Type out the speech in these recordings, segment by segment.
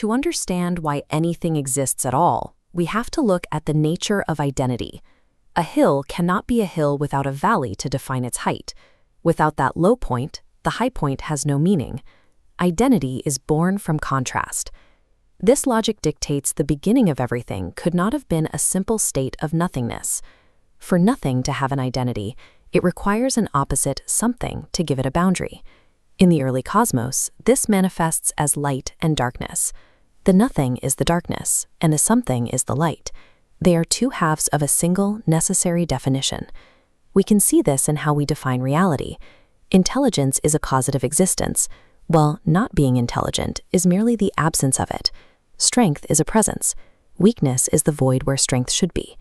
To understand why anything exists at all, we have to look at the nature of identity. A hill cannot be a hill without a valley to define its height. Without that low point, the high point has no meaning. Identity is born from contrast. This logic dictates the beginning of everything could not have been a simple state of nothingness. For nothing to have an identity, it requires an opposite something to give it a boundary. In the early cosmos, this manifests as light and darkness. The nothing is the darkness, and the something is the light. They are two halves of a single, necessary definition. We can see this in how we define reality. Intelligence is a causative existence, while not being intelligent is merely the absence of it. Strength is a presence. Weakness is the void where strength should be.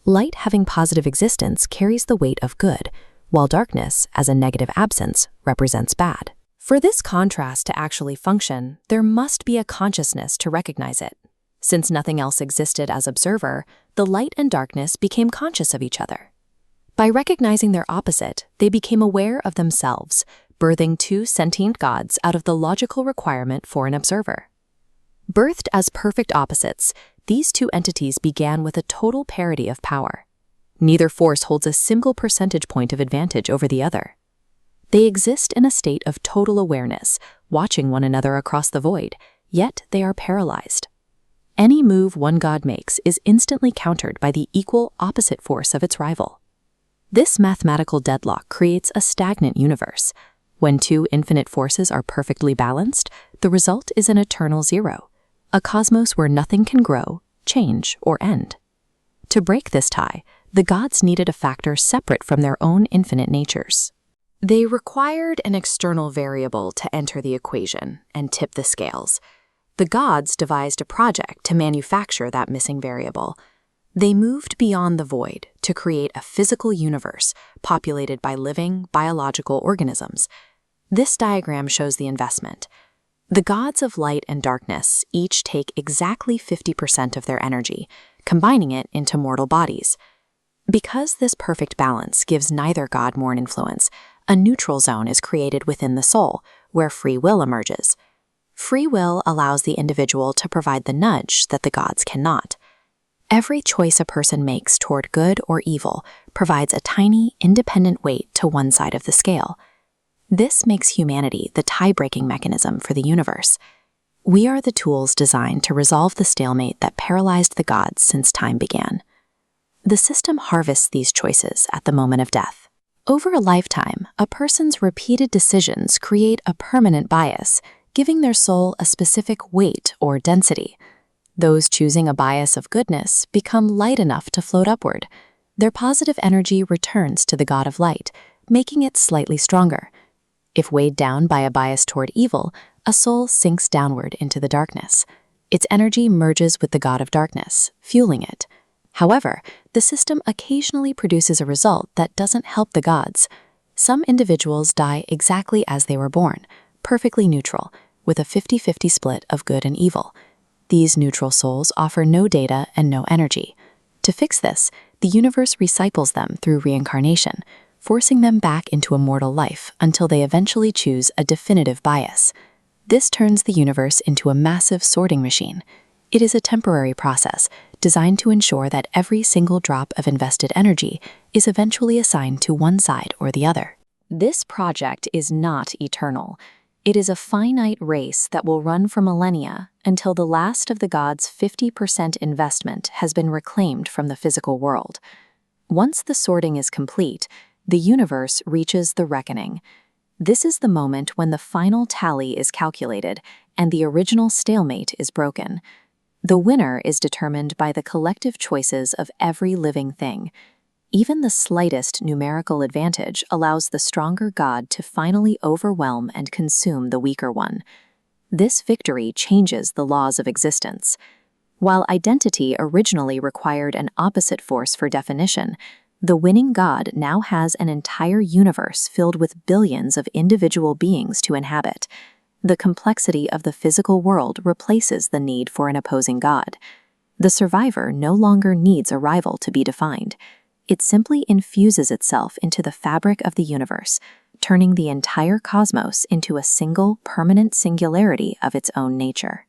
Light having positive existence carries the weight of good, while darkness, as a negative absence, represents bad. For this contrast to actually function, there must be a consciousness to recognize it. Since nothing else existed as observer, the light and darkness became conscious of each other. By recognizing their opposite, they became aware of themselves, birthing two sentient gods out of the logical requirement for an observer. Birthed as perfect opposites, these two entities began with a total parity of power. Neither force holds a single percentage point of advantage over the other. They exist in a state of total awareness, watching one another across the void, yet they are paralyzed. Any move one god makes is instantly countered by the equal opposite force of its rival. This mathematical deadlock creates a stagnant universe. When two infinite forces are perfectly balanced, the result is an eternal zero, a cosmos where nothing can grow, change, or end. To break this tie, the gods needed a factor separate from their own infinite natures. They required an external variable to enter the equation and tip the scales. The gods devised a project to manufacture that missing variable. They moved beyond the void to create a physical universe populated by living, biological organisms. This diagram shows the investment. The gods of light and darkness each take exactly 50% of their energy, combining it into mortal bodies. Because this perfect balance gives neither god more influence, a neutral zone is created within the soul, where free will emerges. Free will allows the individual to provide the nudge that the gods cannot. Every choice a person makes toward good or evil provides a tiny, independent weight to one side of the scale. This makes humanity the tie-breaking mechanism for the universe. We are the tools designed to resolve the stalemate that paralyzed the gods since time began. The system harvests these choices at the moment of death. Over a lifetime, a person's repeated decisions create a permanent bias, giving their soul a specific weight or density. Those choosing a bias of goodness become light enough to float upward. Their positive energy returns to the god of light, making it slightly stronger. If weighed down by a bias toward evil, a soul sinks downward into the darkness. Its energy merges with the god of darkness, fueling it. However, the system occasionally produces a result that doesn't help the gods. Some individuals die exactly as they were born, perfectly neutral, with a 50-50 split of good and evil. These neutral souls offer no data and no energy. To fix this, the universe recycles them through reincarnation, forcing them back into a mortal life until they eventually choose a definitive bias. This turns the universe into a massive sorting machine. It is a temporary process designed to ensure that every single drop of invested energy is eventually assigned to one side or the other. This project is not eternal. It is a finite race that will run for millennia until the last of the gods' 50% investment has been reclaimed from the physical world. Once the sorting is complete, the universe reaches the reckoning. This is the moment when the final tally is calculated and the original stalemate is broken. The winner is determined by the collective choices of every living thing. Even the slightest numerical advantage allows the stronger god to finally overwhelm and consume the weaker one. This victory changes the laws of existence. While identity originally required an opposite force for definition, the winning god now has an entire universe filled with billions of individual beings to inhabit. The complexity of the physical world replaces the need for an opposing god. The survivor no longer needs a rival to be defined. It simply infuses itself into the fabric of the universe, turning the entire cosmos into a single, permanent singularity of its own nature.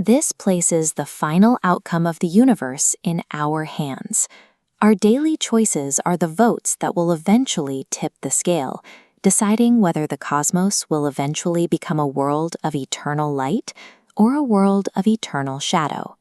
This places the final outcome of the universe in our hands. Our daily choices are the votes that will eventually tip the scale, deciding whether the cosmos will eventually become a world of eternal light or a world of eternal shadow.